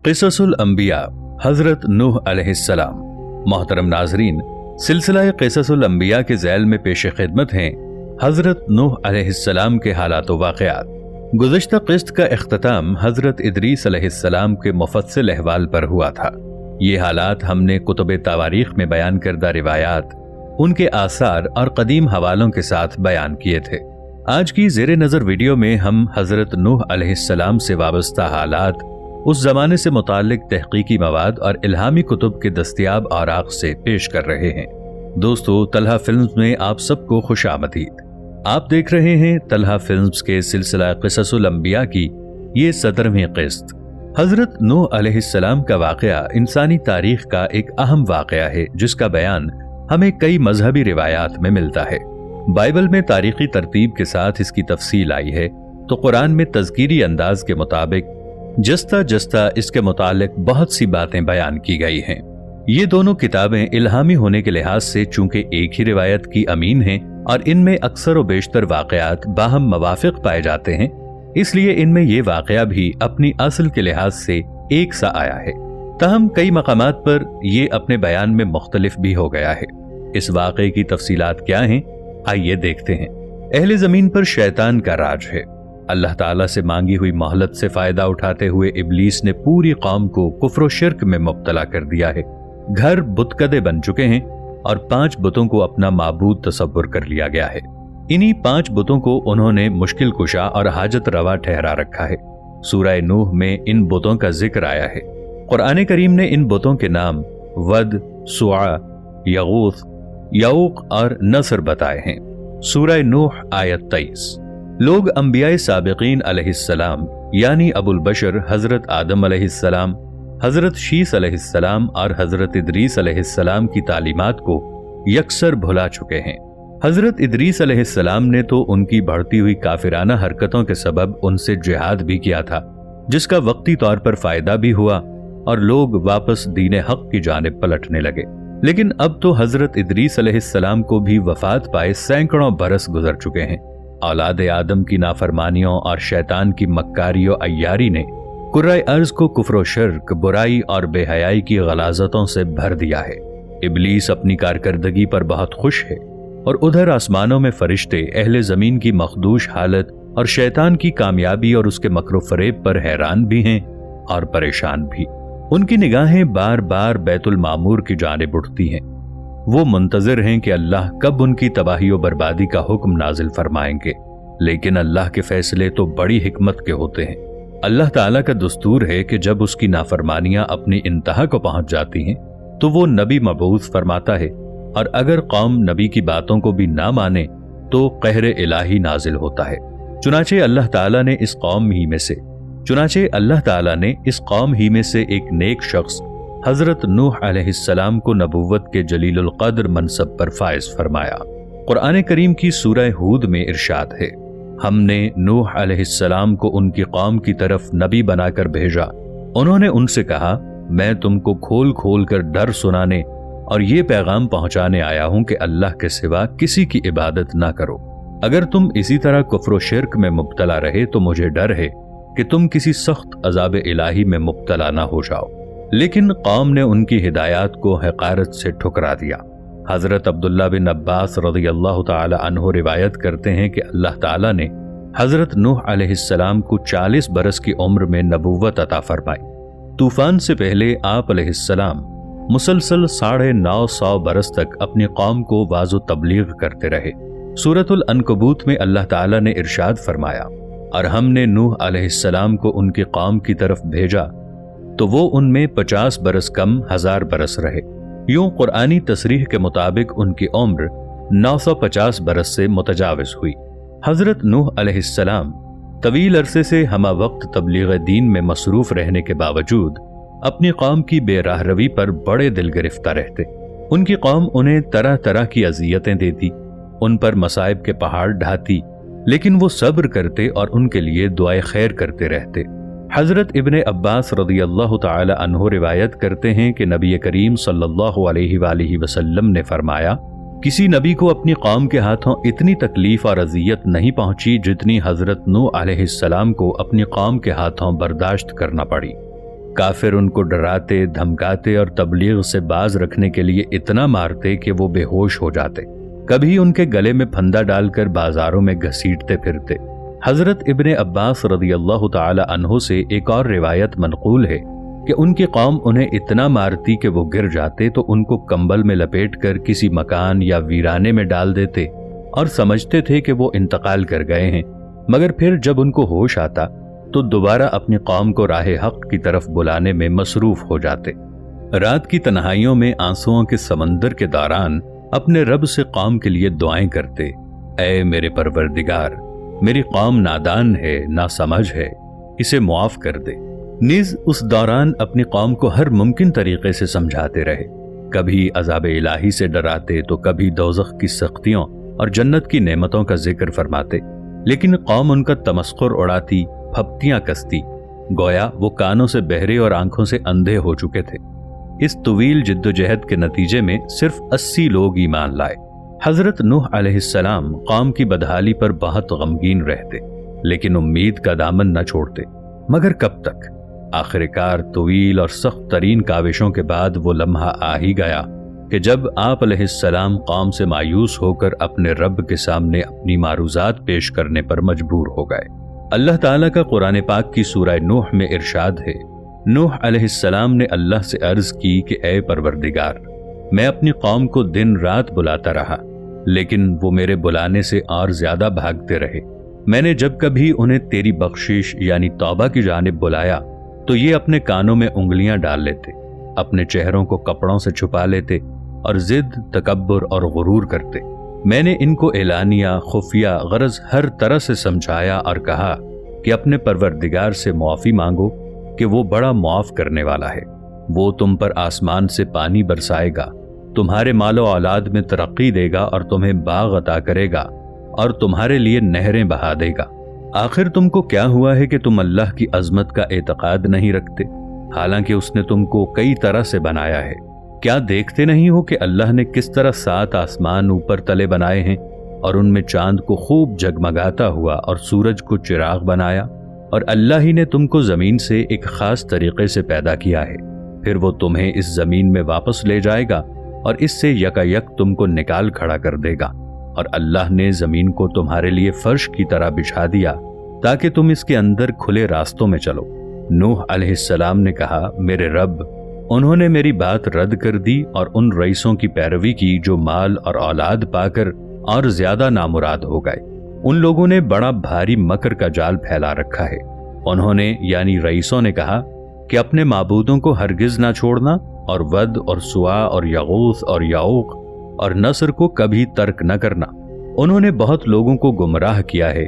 क़िससुल अंबिया हज़रत नूह अलैहिस्सलाम। मोहतरम नाज़रीन, सिलसिला क़िससुल अंबिया के ज़ैल में पेश खिदमत हैं हज़रत नूह अलैहिस्सलाम के हालात व वाक़यात। गुज़श्ता क़िस्त का इख्तिताम हज़रत इदरीस अलैहिस्सलाम के मुफ़स्सिल अहवाल पर हुआ था। ये हालात हमने कुतुब तवारीख़ में बयान करदा रिवायात, उनके आसार और कदीम हवालों के साथ बयान किए थे। आज की ज़ेरे नज़र वीडियो में हम हज़रत नूह अलैहिस्सलाम से वाबस्ता हालात, उस ज़माने से मुताल्लिक़ तहक़ीक़ी मवाद और इल्हामी कुतुब के दस्तयाब औराक़ से पेश कर रहे हैं। दोस्तों, तलहा फिल्म्स में आप सबको खुशामदीद। आप देख रहे हैं तलहा फिल्म्स के सिलसिला क़िससुल अंबिया की ये 17वीं क़िस्त। हज़रत नूह अलैहिस्सलाम का वाक़या इंसानी तारीख़ का एक अहम वाक़या है, जिसका बयान हमें कई मजहबी रिवायात में मिलता है। बाइबल में तारीख़ी तरतीब के साथ इसकी तफसील आई है, तो कुरान में तज़कीरी अंदाज के मुताबिक जस्ता जस्ता इसके मुतालिक बहुत सी बातें बयान की गई हैं। ये दोनों किताबें इल्हामी होने के लिहाज से चूंकि एक ही रिवायत की अमीन हैं और इनमें अक्सर व बेशतर वाक़यात बाहम मवाफ़िक़ पाए जाते हैं, इसलिए इनमें ये वाक़या भी अपनी असल के लिहाज से एक सा आया है। ताहम कई मकामात पर यह अपने बयान में मुख्तलिफ भी हो गया है। इस वाक़े की तफसीलात क्या हैं, आइए देखते हैं। अहले ज़मीन पर शैतान का राज है। अल्लाह ताला से मांगी हुई मोहलत से फायदा उठाते हुए इब्लीस ने पूरी कौम को कुफ्र व शिर्क में मुब्तला कर दिया है। घर बुतकदे बन चुके हैं और 5 बुतों को अपना माबूद तसव्वुर कर लिया गया है। इन्हीं 5 बुतों को उन्होंने मुश्किल कुशा और हाजत रवा ठहरा रखा है। सूरह नूह में इन बुतों का जिक्र आया है। कुरान करीम ने इन बुतों के नाम वद, सुआ, यगूस, यऊक और नसर बताए हैं। सूरह नूह आयत 23। लोग अंबिया साबिकीन अलैहिस्सलाम यानी अबुल बशर हजरत आदम अलैहिस्सलाम, हजरत शीस अलैहिस्सलाम और हजरत इदरीस अलैहिस्सलाम की तालीमात को यकसर भुला चुके हैं। हजरत इदरीस अलैहिस्सलाम ने तो उनकी बढ़ती हुई काफिराना हरकतों के सबब उनसे जिहाद भी किया था, जिसका वक्ती तौर पर फायदा भी हुआ और लोग वापस दीन हक की जानिब पलटने लगे। लेकिन अब तो हजरत इदरीस अलैहिस्सलाम को भी वफात पाए सैकड़ों बरस गुजर चुके हैं। औलाद आदम की नाफरमानियों और शैतान की मक्कारियों अय्यारी ने कुर्राए अर्ज को कुफ्र शिर्क, बुराई और बेहयाई की गलाजतों से भर दिया है। इब्लीस अपनी कारकर्दगी पर बहुत खुश है और उधर आसमानों में फरिश्ते अहले जमीन की मखदूश हालत और शैतान की कामयाबी और उसके मकरो फरेब पर हैरान भी हैं और परेशान भी। उनकी निगाहें बार बार बैतुल मामूर की जानिब उठती हैं। वो मुंतजिर हैं कि अल्लाह कब उनकी तबाही और बर्बादी का हुक्म नाजिल फरमाएंगे, लेकिन अल्लाह के फैसले तो बड़ी हिकमत के होते हैं। अल्लाह ताला का दस्तूर है कि जब उसकी नाफरमानियां अपनी इंतहा को पहुंच जाती हैं तो वो नबी मबऊस फरमाता है, और अगर कौम नबी की बातों को भी ना माने तो कहरे इलाही नाजिल होता है। चुनाचे अल्लाह ताला ने इस कौम ही में से एक नेक शख्स हजरत नूह अलैहिस्सलाम को नबुव्वत के जलीलुल क़द्र मनसब पर फाइज फरमाया। कुरान करीम की सूरह हूद में इरशाद है, हमने नूह अलैहिस्सलाम को उनकी कौम की तरफ नबी बनाकर भेजा। उन्होंने उनसे कहा, मैं तुमको खोल खोल कर डर सुनाने और ये पैगाम पहुंचाने आया हूं कि अल्लाह के सिवा किसी की इबादत ना करो। अगर तुम इसी तरह कुफ्र व शिर्क में मुब्तला रहे तो मुझे डर है कि तुम किसी सख्त अजाब इलाही में मुब्तला ना हो जाओ। लेकिन कौम ने उनकी हिदायत को हक़ारत से ठुकरा दिया। हजरत अब्दुल्ला बिन अब्बास रज़ियल्लाहु ताला अन्हु रिवायत करते हैं कि अल्लाह ताला ने हजरत नूह अलैहिस्सलाम को 40 बरस की उम्र में नबुव्वत अता फरमाई। तूफान से पहले आप अलैहिस्सलाम मुसलसल 950 बरस तक अपनी कौम को वाज़ो तबलीग करते रहे। सूरतुल अनकबूत में अल्लाह ताला ने इरशाद फरमाया, और हमने नूह अलैहिस्सलाम को उनकी कौम की तरफ भेजा तो वो उनमें 50 बरस कम 1000 बरस रहे। यूं कुरानी तसरीह के मुताबिक उनकी उम्र 950 बरस से मुतजाविज हुई। हजरत नूह अलैहिस्सलाम तवील अरसे से हमा वक्त तबलीग दीन में मसरूफ रहने के बावजूद अपनी कौम की बेराहरवी पर बड़े दिल गिरफ्तार रहते। उनकी कौम उन्हें तरह तरह की अजियतें देती, उन पर मसाइब के पहाड़ ढाती, लेकिन वो सब्र करते और उनके लिए दुआए खैर करते रहते। हजरत इब्ने अब्बास रज़ियल्लाहु ताला अन्हु रिवायत करते हैं कि नबी करीम सल्लल्लाहु अलैहि वसल्लम ने फरमाया, किसी नबी को अपनी कौम के हाथों इतनी तकलीफ और अजियत नहीं पहुंची जितनी हजरत नूह अलैहिस्सलाम को अपनी कौम के हाथों बर्दाश्त करना पड़ी। کافر ان کو ڈراتے، دھمکاتے اور تبلیغ سے باز رکھنے کے لیے اتنا مارتے کہ وہ بے ہوش ہو جاتے، کبھی ان کے گلے میں پھندا ڈال کر بازاروں میں گھسیٹتے پھرتے۔ حضرت ابن عباس رضی اللہ تعالی عنہ سے ایک اور روایت منقول ہے کہ ان کی قوم انہیں اتنا مارتی کہ وہ گر جاتے تو ان کو کمبل میں لپیٹ کر کسی مکان یا ویرانے میں ڈال دیتے اور سمجھتے تھے کہ وہ انتقال کر گئے ہیں، مگر پھر جب ان کو ہوش آتا تو دوبارہ اپنی قوم کو راہ حق کی طرف بلانے میں مصروف ہو جاتے۔ رات کی تنہائیوں میں آنسوؤں کے سمندر کے دوران اپنے رب سے قوم کے لیے دعائیں کرتے، اے میرے پروردگار، میری قوم نادان ہے، ناسمجھ ہے، اسے معاف کر دے۔ نیز اس دوران اپنی قوم کو ہر ممکن طریقے سے سمجھاتے رہے، کبھی عذاب الہی سے ڈراتے تو کبھی دوزخ کی سختیوں اور جنت کی نعمتوں کا ذکر فرماتے، لیکن قوم ان کا تمسخر اڑاتی، پھپتیاں کستی، گویا وہ کانوں سے بہرے اور آنکھوں سے اندھے ہو چکے تھے۔ اس طویل جد و جہد کے نتیجے میں صرف 80 لوگ ایمان لائے۔ حضرت نوح علیہ السلام قوم کی بدحالی پر بہت غمگین رہتے، لیکن امید کا دامن نہ چھوڑتے، مگر کب تک؟ آخرکار طویل اور سخت ترین کاوشوں کے بعد وہ لمحہ آ ہی گیا کہ جب آپ علیہ السلام قوم سے مایوس ہو کر اپنے رب کے سامنے اپنی معروضات پیش کرنے پر مجبور ہو گئے۔ اللہ تعالیٰ کا قرآن پاک کی سورہ نوح میں ارشاد ہے، نوح علیہ السلام نے اللہ سے عرض کی کہ اے پروردگار، میں اپنی قوم کو دن رات بلاتا رہا، لیکن وہ میرے بلانے سے اور زیادہ بھاگتے رہے۔ میں نے جب کبھی انہیں تیری بخشش یعنی توبہ کی جانب بلایا تو یہ اپنے کانوں میں انگلیاں ڈال لیتے، اپنے چہروں کو کپڑوں سے چھپا لیتے اور ضد، تکبر اور غرور کرتے۔ میں نے ان کو اعلانیہ، خفیہ، غرض ہر طرح سے سمجھایا اور کہا کہ اپنے پروردگار سے معافی مانگو کہ وہ بڑا معاف کرنے والا ہے، وہ تم پر آسمان سے پانی برسائے گا، تمہارے مال و اولاد میں ترقی دے گا اور تمہیں باغ عطا کرے گا اور تمہارے لیے نہریں بہا دے گا۔ آخر تم کو کیا ہوا ہے کہ تم اللہ کی عظمت کا اعتقاد نہیں رکھتے، حالانکہ اس نے تم کو کئی طرح سے بنایا ہے؟ کیا دیکھتے نہیں ہو کہ اللہ نے کس طرح 7 آسمان اوپر تلے بنائے ہیں اور ان میں چاند کو خوب جگمگاتا ہوا اور سورج کو چراغ بنایا، اور اللہ ہی نے تم کو زمین سے ایک خاص طریقے سے پیدا کیا ہے، پھر وہ تمہیں اس زمین میں واپس لے جائے گا اور اس سے یکایک تم کو نکال کھڑا کر دے گا، اور اللہ نے زمین کو تمہارے لیے فرش کی طرح بچھا دیا تاکہ تم اس کے اندر کھلے راستوں میں چلو۔ نوح علیہ السلام نے کہا، میرے رب، انہوں نے میری بات رد کر دی اور ان رئیسوں کی پیروی کی جو مال اور اولاد پا کر اور زیادہ نامراد ہو گئے۔ ان لوگوں نے بڑا بھاری مکر کا جال پھیلا رکھا ہے۔ انہوں نے یعنی رئیسوں نے کہا کہ اپنے معبودوں کو ہرگز نہ چھوڑنا، اور ود اور سوا اور یغوث اور یعوق اور نصر کو کبھی ترک نہ کرنا۔ انہوں نے بہت لوگوں کو گمراہ کیا ہے،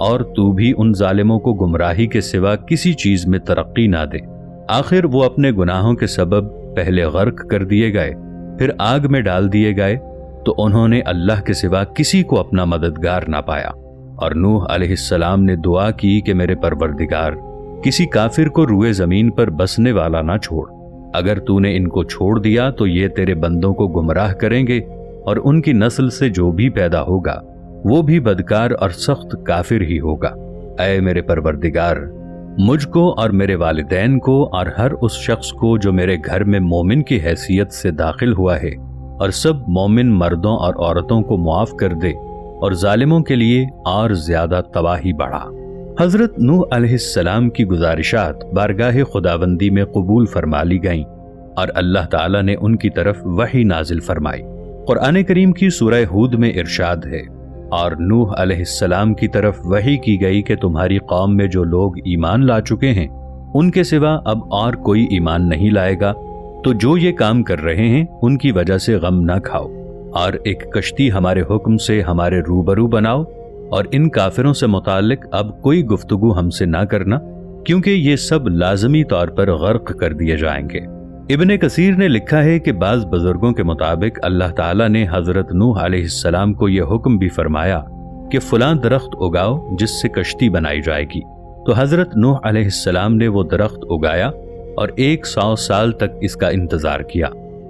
اور تو بھی ان ظالموں کو گمراہی کے سوا کسی چیز میں ترقی نہ دے۔ آخر وہ اپنے گناہوں کے سبب پہلے غرق کر دیے گئے، پھر آگ میں ڈال دیے گئے، تو انہوں نے اللہ کے سوا کسی کو اپنا مددگار نہ پایا۔ اور نوح علیہ السلام نے دعا کی کہ میرے پروردگار، کسی کافر کو روئے زمین پر بسنے والا نہ چھوڑ، اگر تو نے ان کو چھوڑ دیا تو یہ تیرے بندوں کو گمراہ کریں گے، اور ان کی نسل سے جو بھی پیدا ہوگا وہ بھی بدکار اور سخت کافر ہی ہوگا۔ اے میرے پروردگار، مجھ کو اور میرے والدین کو اور ہر اس شخص کو جو میرے گھر میں مومن کی حیثیت سے داخل ہوا ہے، اور سب مومن مردوں اور عورتوں کو معاف کر دے، اور ظالموں کے لیے اور زیادہ تباہی بڑھا۔ حضرت نوح علیہ السلام کی گزارشات بارگاہ خداوندی میں قبول فرما لی گئیں، اور اللہ تعالیٰ نے ان کی طرف وحی نازل فرمائی۔ قرآن کریم کی سورہ ہود میں ارشاد ہے، اور نوح علیہ السلام کی طرف وحی کی گئی کہ تمہاری قوم میں جو لوگ ایمان لا چکے ہیں ان کے سوا اب اور کوئی ایمان نہیں لائے گا، تو جو یہ کام کر رہے ہیں ان کی وجہ سے غم نہ کھاؤ، اور ایک کشتی ہمارے حکم سے ہمارے روبرو بناؤ، اور ان کافروں سے متعلق اب کوئی گفتگو ہم سے نہ کرنا، کیونکہ یہ سب لازمی طور پر غرق کر دیے جائیں گے۔ ابن کثیر نے لکھا ہے کہ بعض بزرگوں کے مطابق اللہ تعالیٰ نے حضرت نوح علیہ السلام کو یہ حکم بھی فرمایا کہ فلاں درخت اگاؤ جس سے کشتی بنائی جائے گی، تو حضرت نوح علیہ السلام نے وہ درخت اگایا اور 100 سال تک اس کا انتظار کیا،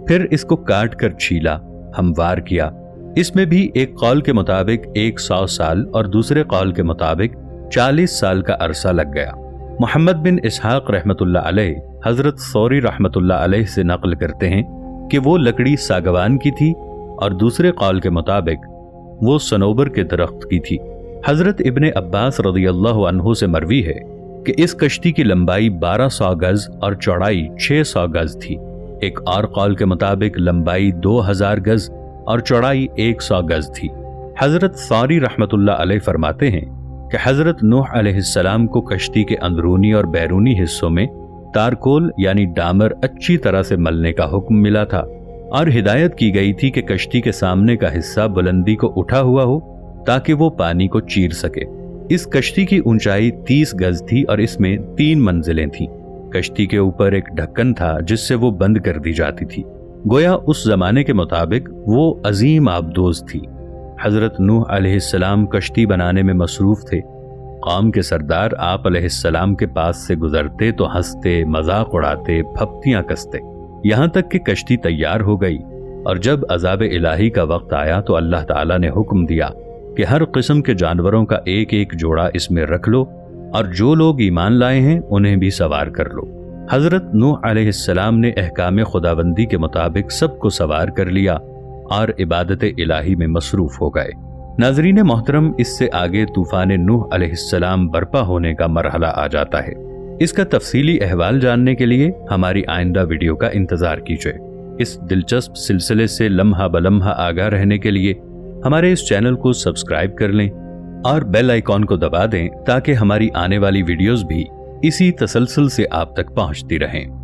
پھر اس کو کاٹ کر چھیلا، ہموار کیا۔ اس میں بھی ایک قول کے مطابق 100 سال اور دوسرے قول کے مطابق 40 سال کا عرصہ لگ گیا۔ محمد بن اسحاق رحمۃ اللہ علیہ हजरत सौरी रहमतुल्लाह अलैह से नकल करते हैं कि वो लकड़ी सागवान की थी और दूसरे कौल के मुताबिक वो सनोबर के दरख्त की थी। हजरत इब्ने अब्बास रज़ियल्लाहु अन्हु से मरवी है कि इस कश्ती की लंबाई 1200 गज और चौड़ाई 600 गज थी। एक और कौल के मुताबिक लंबाई 2000 गज और चौड़ाई 100 गज थी। हजरत सौरी रहमतुल्लाह अलैह फरमाते हैं कि हजरत नूह अलैहिस्सलाम को कश्ती के अंदरूनी और बैरूनी हिस्सों में तारकोल यानी डामर अच्छी तरह से मलने का हुक्म मिला था और हिदायत की गई थी कि कश्ती के सामने का हिस्सा बुलंदी को उठा हुआ हो ताकि वो पानी को चीर सके। इस कश्ती की ऊंचाई 30 गज थी और इसमें 3 मंजिलें थीं। कश्ती के ऊपर एक ढक्कन था जिससे वो बंद कर दी जाती थी। गोया उस जमाने के मुताबिक वो अजीम आबदोज थी। हजरत नूह अलैहिस्सलाम कश्ती बनाने में मसरूफ थे। कौम के सरदार आप अलैहिस्सलाम के पास से गुजरते तो हंसते, मजाक उड़ाते, फप्तियां कसते, यहाँ तक कि कश्ती तैयार हो गई। और जब अजाब इलाही का वक्त आया तो अल्लाह ताला ने हुक्म दिया कि हर किस्म के जानवरों का एक एक जोड़ा इसमें रख लो और जो लोग ईमान लाए हैं उन्हें भी सवार कर लो। हजरत नूह अलैहिस्सलाम ने अहकाम खुदाबंदी के मुताबिक सबको सवार कर लिया और इबादत इलाही में मसरूफ हो गए। नाज़रीन मोहतरम, इससे आगे तूफान नूह अलैहिस्सलाम बर्पा होने का मरहला आ जाता है। इसका तफसीली अहवाल जानने के लिए हमारी आइंदा वीडियो का इंतजार कीजिए। इस दिलचस्प सिलसिले से लम्हा बलम्हा आगाह रहने के लिए हमारे इस चैनल को सब्सक्राइब कर लें और बेल आइकॉन को दबा दें ताकि हमारी आने वाली वीडियोस भी इसी तसलसल से आप तक पहुंचती रहें।